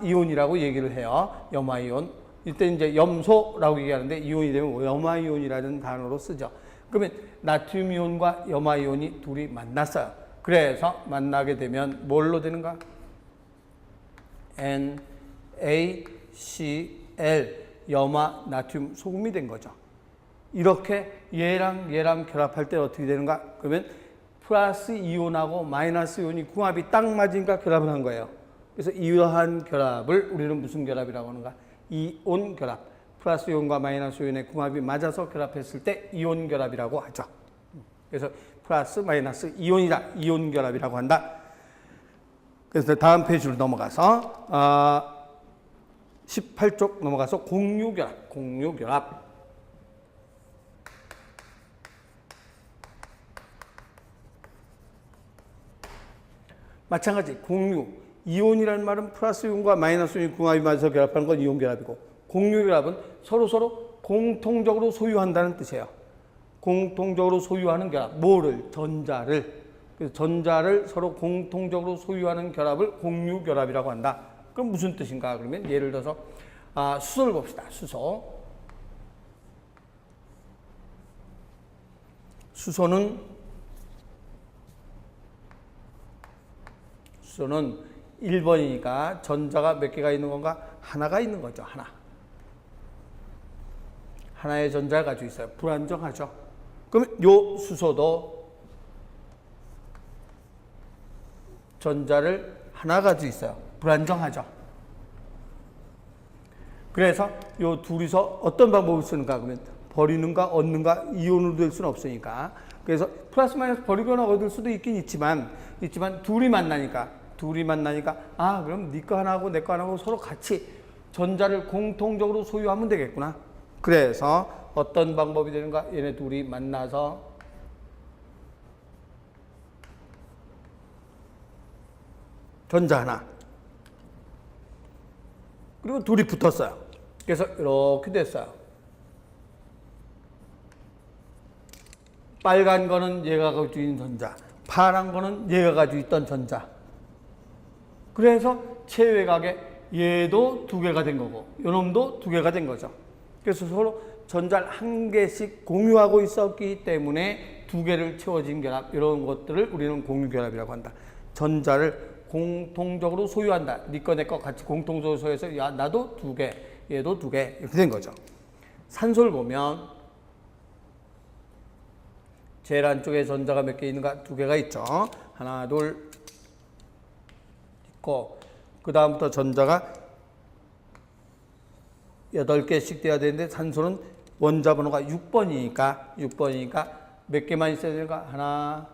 이온이라고 얘기를 해요. 염화 이온. 이때 이제 염소라고 얘기하는데 이온이 되면 염화 이온이라는 단어로 쓰죠. 그러면 나트륨 이온과 염화 이온이 둘이 만났어요. 그래서 만나게 되면 뭘로 되는가? NaCl, 염화 나트륨 소금이 된 거죠. 이렇게 얘랑 결합할 때 어떻게 되는가? 그러면 플러스 이온하고 마이너스 이온이 궁합이 딱 맞으니까 결합을 한 거예요. 그래서 이러한 결합을 우리는 무슨 결합이라고 하는가? 이온 결합. 플러스 이온과 마이너스 이온의 궁합이 맞아서 결합했을 때 이온 결합이라고 하죠. 그래서 플러스 마이너스 이온이다. 이온 결합이라고 한다. 그래서 다음 페이지로 넘어가서 18쪽 넘어가서 공유결합. 마찬가지 공유. 이온이라는 말은 플러스 이온과 마이너스 이온이 궁합이 맞아서 결합하는 건 이온 결합이고 공유결합은 서로 공통적으로 소유한다는 뜻이에요. 공통적으로 소유하는 결합. 뭐를? 전자를. 그래서 전자를 서로 공통적으로 소유하는 결합을 공유결합이라고 한다. 그럼 무슨 뜻인가? 그러면 예를 들어서 수소를 봅시다. 수소는 수소는 1번이니까 전자가 몇 개가 있는 건가? 하나가 있는 거죠. 하나. 하나의 전자를 가지고 있어요. 불안정하죠. 그럼 요 수소도 전자를 하나 가지고 있어요. 불안정하죠. 그래서 요 둘이서 어떤 방법을 쓰는가 그러면 버리는가 얻는가 이온으로 될 수는 없으니까 그래서 플러스 마이너스 버리거나 얻을 수도 있긴 있지만 둘이 만나니까 아 그럼 네 거 하나하고 내 거 하나하고 서로 같이 전자를 공통적으로 소유하면 되겠구나. 그래서 어떤 방법이 되는가? 얘네 둘이 만나서 전자 하나 그리고 둘이 붙었어요. 그래서 이렇게 됐어요. 빨간 거는 얘가 가지고 있는 전자, 파란 거는 얘가 가지고 있던 전자. 그래서 체외각에 얘도 두 개가 된 거고 요놈도 두 개가 된 거죠. 그래서 서로 전자를 한 개씩 공유하고 있었기 때문에 두 개를 채워진 결합 이런 것들을 우리는 공유결합이라고 한다. 전자를 공통적으로 소유한다. 네 거 내 거 같이 공통적으로 소유해서 야 나도 두 개, 얘도 두 개 이렇게 된 거죠. 산소를 보면 제일 안쪽에 전자가 몇 개 있는가? 두 개가 있죠. 하나, 둘 있고 그 다음부터 전자가 8개씩 돼야 되는데 산소는 원자 번호가 6번이니까 몇 개만 있어야 되는가? 하나,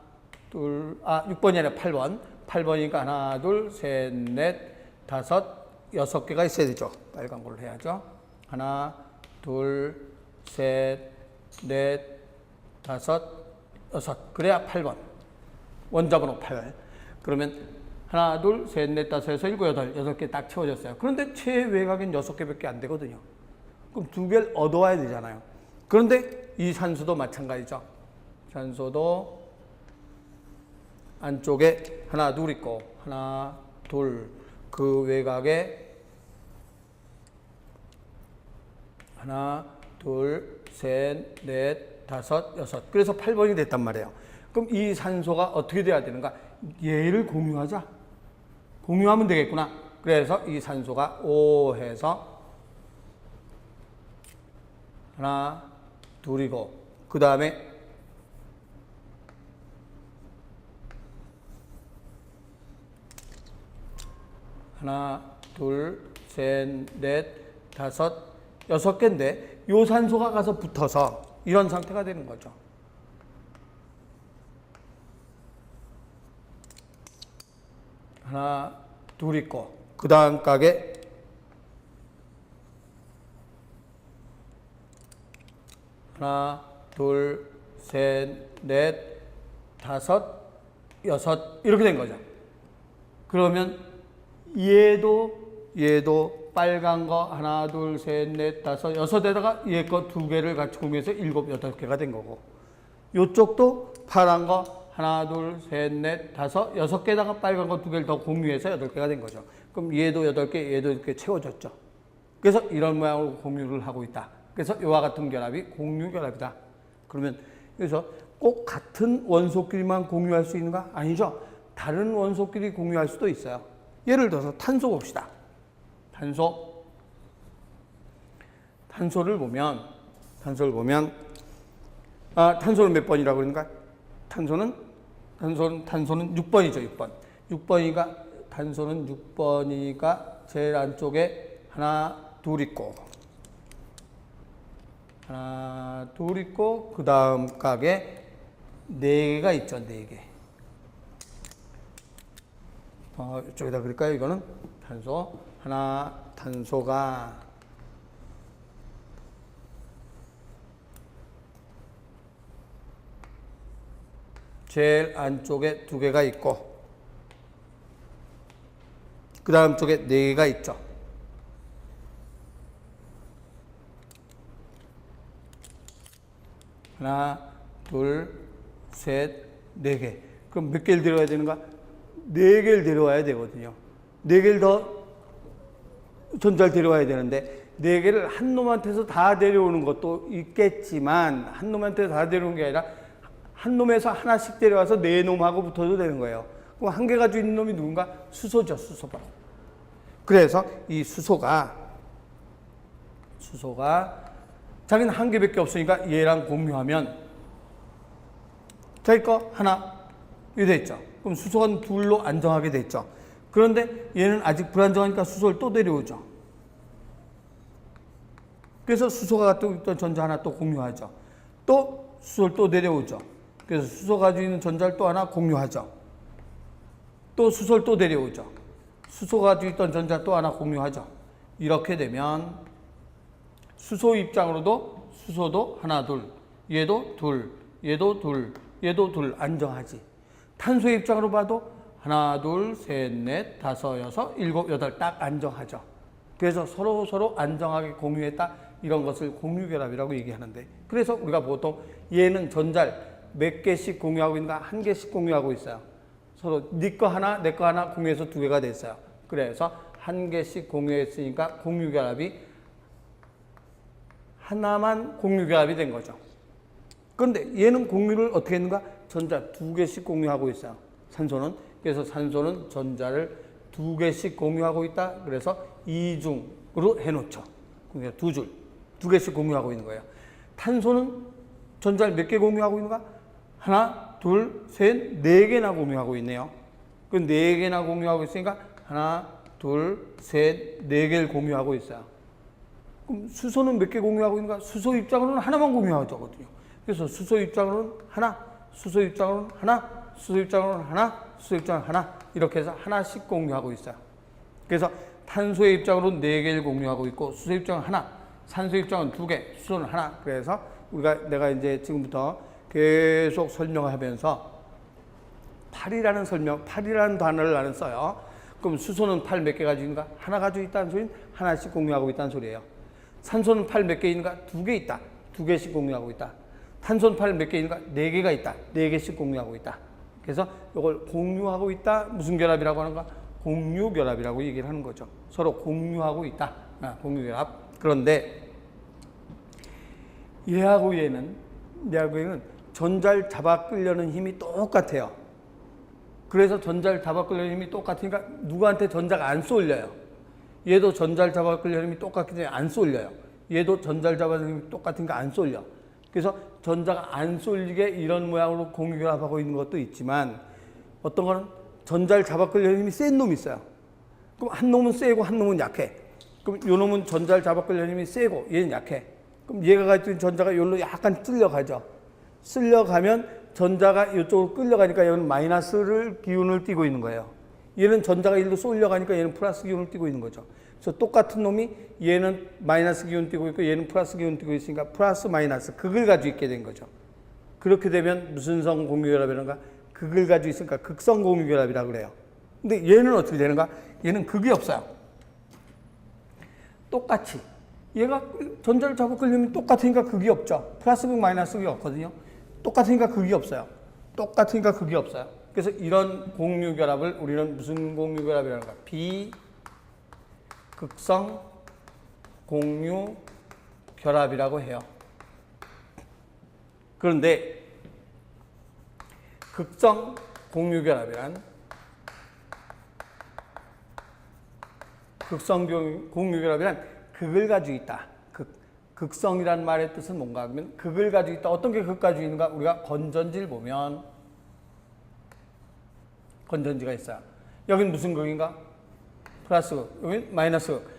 둘, 6번이 아니라 8번. 8번이니까 하나, 둘, 셋, 넷, 다섯, 6개가 있어야 되죠. 빨간 걸로 해야죠. 하나, 둘, 셋, 넷, 다섯, 6. 그래야 8번. 원자 번호 8. 그러면 하나, 둘, 셋, 넷, 다섯, 여섯, 일곱, 여덟, 6개 딱 채워졌어요. 그런데 최외곽엔 6개밖에 안 되거든요. 그럼 2개를 얻어와야 되잖아요. 그런데 이 산소도 마찬가지죠. 산소도 안쪽에 하나, 둘 있고 하나, 둘, 그 외곽에 하나, 둘, 셋, 넷, 다섯, 여섯. 그래서 8번이 됐단 말이에요. 그럼 이 산소가 어떻게 돼야 되는가? 얘를 공유하자. 공유하면 되겠구나. 그래서 이 산소가 5 해서 하나, 둘이고 그 다음에 하나, 둘, 셋, 넷, 다섯, 6개인데 요 산소가 가서 붙어서 이런 상태가 되는 거죠. 하나, 둘 있고 그 다음 각에 하나, 둘, 셋, 넷, 다섯, 6 이렇게 된 거죠. 그러면 얘도 빨간 거 하나, 둘, 셋, 넷, 다섯, 6에다가 얘 거 2개를 같이 공유해서 7, 8개가 된 거고 요쪽도 파란 거 하나, 둘, 셋, 넷, 다섯, 6개에다가 빨간 거 2개를 더 공유해서 8개가 된 거죠. 그럼 얘도 8개, 얘도 이렇게 채워졌죠. 그래서 이런 모양으로 공유를 하고 있다. 그래서 이와 같은 결합이 공유결합이다. 그러면 여기서 꼭 같은 원소끼리만 공유할 수 있는가? 아니죠. 다른 원소끼리 공유할 수도 있어요. 예를 들어서 탄소 봅시다. 탄소를 보면 탄소는 몇 번이라고 그러는가? 탄소는 6번이죠. 6번이니까 탄소는 6번이니까 제일 안쪽에 하나, 둘 있고 하나, 둘 있고 그 다음 각에 4개가 있죠. 4개. 이쪽에다 그릴까요? 이거는 탄소 하나, 탄소가 제일 안쪽에 2개가 있고 그 다음 쪽에 4개가 있죠. 하나, 둘, 셋, 4개. 그럼 몇 개를 데려와야 되는가? 4개를 데려와야 되거든요. 4개를 더 전자를 데려와야 되는데 4개를 한 놈한테서 다 데려오는 것도 있겠지만 한 놈한테 다 데려오는 게 아니라 한 놈에서 하나씩 데려와서 4놈하고 붙어도 되는 거예요. 그럼 한 개 가지고 있는 놈이 누군가? 수소죠, 수소바. 그래서 이 수소가 자기는 한 개밖에 없으니까 얘랑 공유하면 자기 거 하나 이렇게 돼 있죠. 그럼 수소가 둘로 안정하게 돼 있죠. 그런데 얘는 아직 불안정하니까 수소를 또 데려오죠. 그래서 수소가 갖고 있던 전자 하나 또 공유하죠. 또 수소를 또 내려오죠. 그래서 수소가 가지고 있는 전자를 또 하나 공유하죠. 또 수소를 또 내려오죠. 수소가 가지고 있던 전자 또 하나 공유하죠. 이렇게 되면 수소 입장으로도 수소도 하나 둘, 얘도 둘, 얘도 둘, 얘도 둘 안정하지. 탄소의 입장으로 봐도 하나 둘 셋 넷 다섯 여섯 일곱 여덟 딱 안정하죠. 그래서 서로 안정하게 공유했다. 이런 것을 공유결합이라고 얘기하는데, 그래서 우리가 보통 얘는 전자를 몇 개씩 공유하고 있는가? 한 개씩 공유하고 있어요. 서로 네 거 하나 내 거 하나 공유해서 두 개가 됐어요. 그래서 한 개씩 공유했으니까 공유결합이 하나만 공유결합이 된 거죠. 그런데 얘는 공유를 어떻게 했는가? 전자 두 개씩 공유하고 있어요. 산소는. 그래서 산소는 전자를 두 개씩 공유하고 있다. 그래서 이중으로 해놓죠. 그러니까 두 개씩 공유하고 있는 거예요. 탄소는 전자를 몇 개 공유하고 있는가? 하나, 둘, 셋, 네 개나 공유하고 있네요. 그 네 개나 공유하고 있으니까 하나, 둘, 셋, 네 개를 공유하고 있어요. 그럼 수소는 몇 개 공유하고 있는가? 수소 입장으로는 하나만 공유하거든요. 그래서 수소 입장으로는 하나, 수소 입장으로는 하나, 수소 입장으로는 하나, 수소 입장으로는 하나, 이렇게 해서 하나씩 공유하고 있어요. 그래서 탄소의 입장으로는 네 개를 공유하고 있고, 수소 입장은 하나, 산소 입장은 두 개, 수소는 하나. 그래서 내가 이제 지금부터 계속 설명을 하면서 8이라는 단어를 나는 써요. 그럼 수소는 8 몇 개 가지고 있는가? 하나 가지고 있다는 소리는 하나씩 공유하고 있다는 소리예요. 산소는 8 몇 개 있는가? 두 개 있다. 두 개씩 공유하고 있다. 탄소는 8 몇 개 있는가? 네 개가 있다. 네 개씩 공유하고 있다. 그래서 이걸 공유하고 있다. 무슨 결합이라고 하는가? 공유결합이라고 얘기를 하는 거죠. 서로 공유하고 있다. 공유결합. 그런데 얘하고 얘는 전자를 잡아 끌려는 힘이 똑같아요. 그래서 전자를 잡아 끌려는 힘이 똑같으니까 누구한테 전자가 안 쏠려요. 얘도 전자를 잡아 끌려는 힘이 똑같기 때문에 안 쏠려요. 얘도 전자를 잡아 끌려는 힘이 똑같으니까 안 쏠려. 그래서 전자가 안 쏠리게 이런 모양으로 공유결합하고 있는 것도 있지만, 어떤 거는 전자를 잡아 끌려는 힘이 센 놈이 있어요. 그럼 한 놈은 세고 한 놈은 약해. 그럼 요 놈은 전자를 잡아 끌려는 힘이 세고 얘는 약해. 그럼 얘가 가지고 있는 전자가 여기로 약간 쓸려가죠. 쓸려가면 전자가 이쪽으로 끌려가니까 얘는 마이너스를 기운을 띠고 있는 거예요. 얘는 전자가 일로 쏠려가니까 얘는 플러스 기운을 띠고 있는 거죠. 그래서 똑같은 놈이 얘는 마이너스 기운 띠고 있고 얘는 플러스 기운 띠고 있으니까 플러스 마이너스 극을 가지고 있게 된 거죠. 그렇게 되면 무슨 성 공유결합이라는가? 극을 가지고 있으니까 극성 공유결합이라고 그래요. 근데 얘는 어떻게 되는가? 얘는 극이 없어요. 똑같이. 얘가 전자를 잡고 끌려면 똑같으니까 극이 없죠. 플러스 극, 마이너스 극이 없거든요. 똑같으니까 극이 없어요. 똑같으니까 극이 없어요. 그래서 이런 공유결합을 우리는 무슨 공유결합이라는가? 비극성 공유결합이라고 해요. 그런데 극성 공유결합이란 극을 가지고 있다. 극성이란 말의 뜻은 뭔가 하면 극을 가지고 있다. 어떤 게 극 가지고 있는가? 우리가 건전지를 보면 건전지가 있어요. 여긴 무슨 극인가? 플러스 극. 여긴 마이너스 극.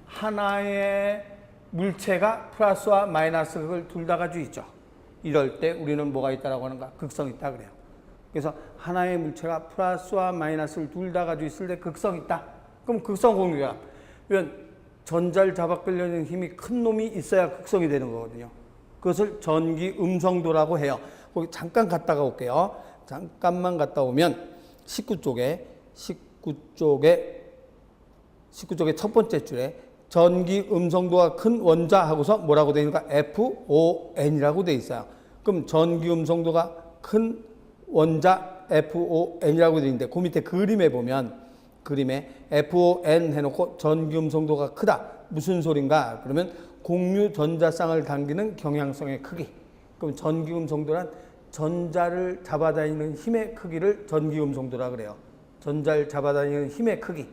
하나의 물체가 플러스와 마이너스 극을 둘 다 가지고 있죠. 이럴 때 우리는 뭐가 있다라고 하는가? 극성이 있다 그래요. 그래서 하나의 물체가 플러스와 마이너스를 둘 다 가지고 있을 때 극성이 있다. 그럼 극성 공유결합. 이건 전자를 잡아 끌려는 힘이 큰 놈이 있어야 극성이 되는 거거든요. 그것을 전기 음성도라고 해요. 거기 잠깐 갔다가 올게요. 잠깐만 갔다 오면 19쪽에 첫 번째 줄에 전기 음성도가 큰 원자 하고서 뭐라고 되어 있는가? FON이라고 되어 있어요. 그럼 전기 음성도가 큰 원자 FON이라고 되어 있는데 그 밑에 그림에 보면 그림에 FON 해놓고 전기 음성도가 크다. 무슨 소린가? 그러면 공유 전자쌍을 당기는 경향성의 크기. 그럼 전기 음성도란 전자를 잡아다니는 힘의 크기를 전기 음성도라 그래요. 전자를 잡아다니는 힘의 크기.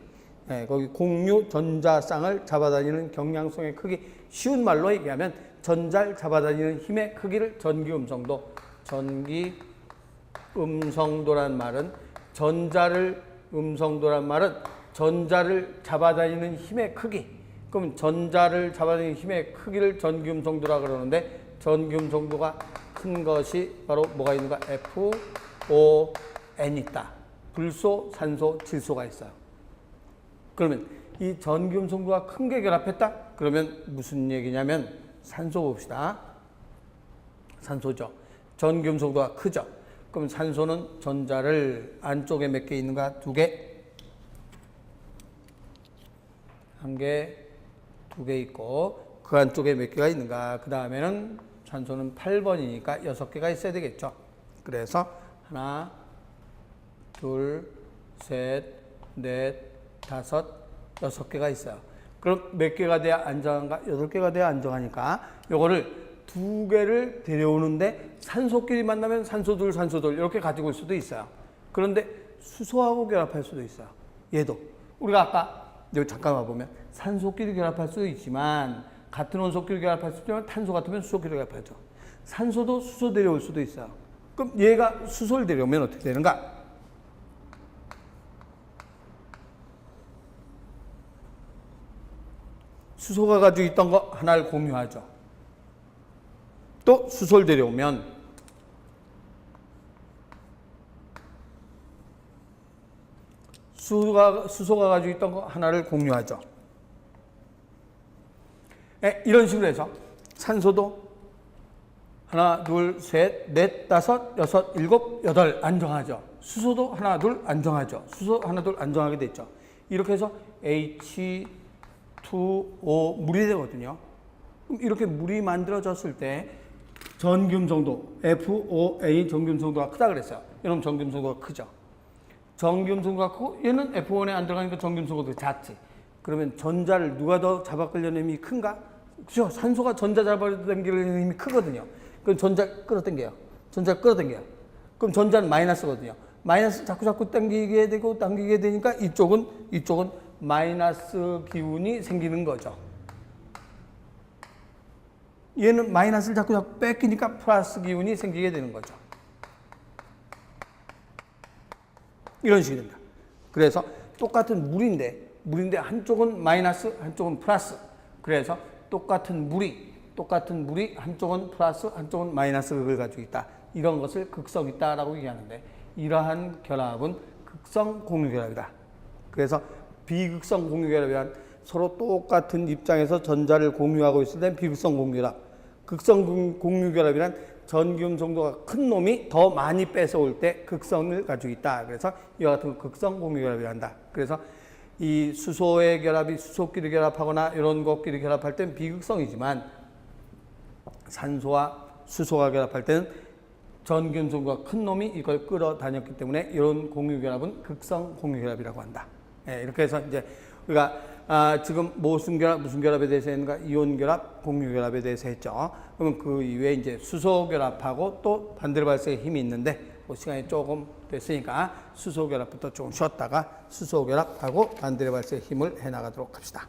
예, 거기 공유 전자쌍을 잡아다니는 경량성의 크기. 쉬운 말로 얘기하면 전자를 잡아다니는 힘의 크기를 전기음성도. 전기음성도란 말은 음성도란 말은 전자를 잡아다니는 힘의 크기. 그럼 전자를 잡아다니는 힘의 크기를 전기음성도라 그러는데 전기음성도가 큰 것이 바로 뭐가 있는가? FON 있다. 불소, 산소, 질소가 있어요. 그러면 이 전기음성도가 큰 게 결합했다? 그러면 무슨 얘기냐면 산소 봅시다. 산소죠. 전기음성도가 크죠. 그럼 산소는 전자를 안쪽에 몇 개 있는가? 2개. 1개, 2개 있고 그 안쪽에 몇 개가 있는가? 그 다음에는 산소는 8번이니까 6개가 있어야 되겠죠. 그래서 하나, 둘, 셋, 넷, 다섯, 6개가 있어요. 그럼 몇 개가 돼야 안정한가? 8개가 돼야 안정하니까 요거를 2개를 데려오는데 산소끼리 만나면 산소둘, 산소둘 이렇게 가지고 올 수도 있어요. 그런데 수소하고 결합할 수도 있어요. 얘도. 우리가 아까 여기 잠깐만 보면 산소끼리 결합할 수도 있지만 같은 원소끼리 결합할 수도 있지만 탄소 같으면 수소끼리 결합하죠. 산소도 수소 데려올 수도 있어요. 그럼 얘가 수소를 데려오면 어떻게 되는가? 수소가 가지고 있던 거 하나를 공유하죠. 또 수소를 데려오면 수소가 가지고 있던 거 하나를 공유하죠. 네, 이런 식으로 해서 산소도 하나, 둘, 셋, 넷, 다섯, 여섯, 일곱, 여덟 안정하죠. 수소도 하나, 둘 안정하죠. 수소 하나, 둘 안정하게 됐죠. 이렇게 해서 H2O 물이 되거든요. 그럼 이렇게 물이 만들어졌을 때 전기음성도 FOA 전기음성도가 크다 그랬어요. 여러분 전기음성도가 크죠. 전기음성도가 크고 얘는 F1에 안 들어가니까 전기음성도가 작지. 그러면 전자를 누가 더 잡아 끌려는 힘이 큰가? 그렇죠. 산소가 전자 잡아당기는 힘이 크거든요. 그럼 전자를 끌어당겨요. 전자를 끌어당겨요. 그럼 전자는 마이너스거든요. 마이너스 자꾸 당기게 되니까 이쪽은 마이너스 기운이 생기는 거죠. 얘는 마이너스를 자꾸 뺏기니까 플러스 기운이 생기게 되는 거죠. 이런 식이 됩니다. 그래서 똑같은 물인데 한쪽은 마이너스, 한쪽은 플러스. 그래서 똑같은 물이 한쪽은 플러스, 한쪽은 마이너스를 가지고 있다. 이런 것을 극성 있다라고 얘기하는데 이러한 결합은 극성 공유결합이다. 그래서 비극성 공유결합이란 서로 똑같은 입장에서 전자를 공유하고 있을 땐 비극성 공유결합. 극성 공유결합이란 전기음성도가 큰 놈이 더 많이 뺏어올 때 극성을 가지고 있다. 그래서 이와 같은 극성 공유결합을 한다. 그래서 이 수소의 결합이 수소끼리 결합하거나 이런 것끼리 결합할 땐 비극성이지만 산소와 수소가 결합할 때는 전기음성도가 큰 놈이 이걸 끌어다녔기 때문에 이런 공유결합은 극성 공유결합이라고 한다. 예, 이렇게 해서 이제 우리가 지금 무슨 결합에 대해서 했는가? 이온 결합, 공유 결합에 대해서 했죠. 그러면 그 이외에 이제 수소 결합하고 또 반대로 발생의 힘이 있는데 그 시간이 조금 됐으니까 수소 결합부터 조금 쉬었다가 수소 결합하고 반대로 발생의 힘을 해 나가도록 합시다.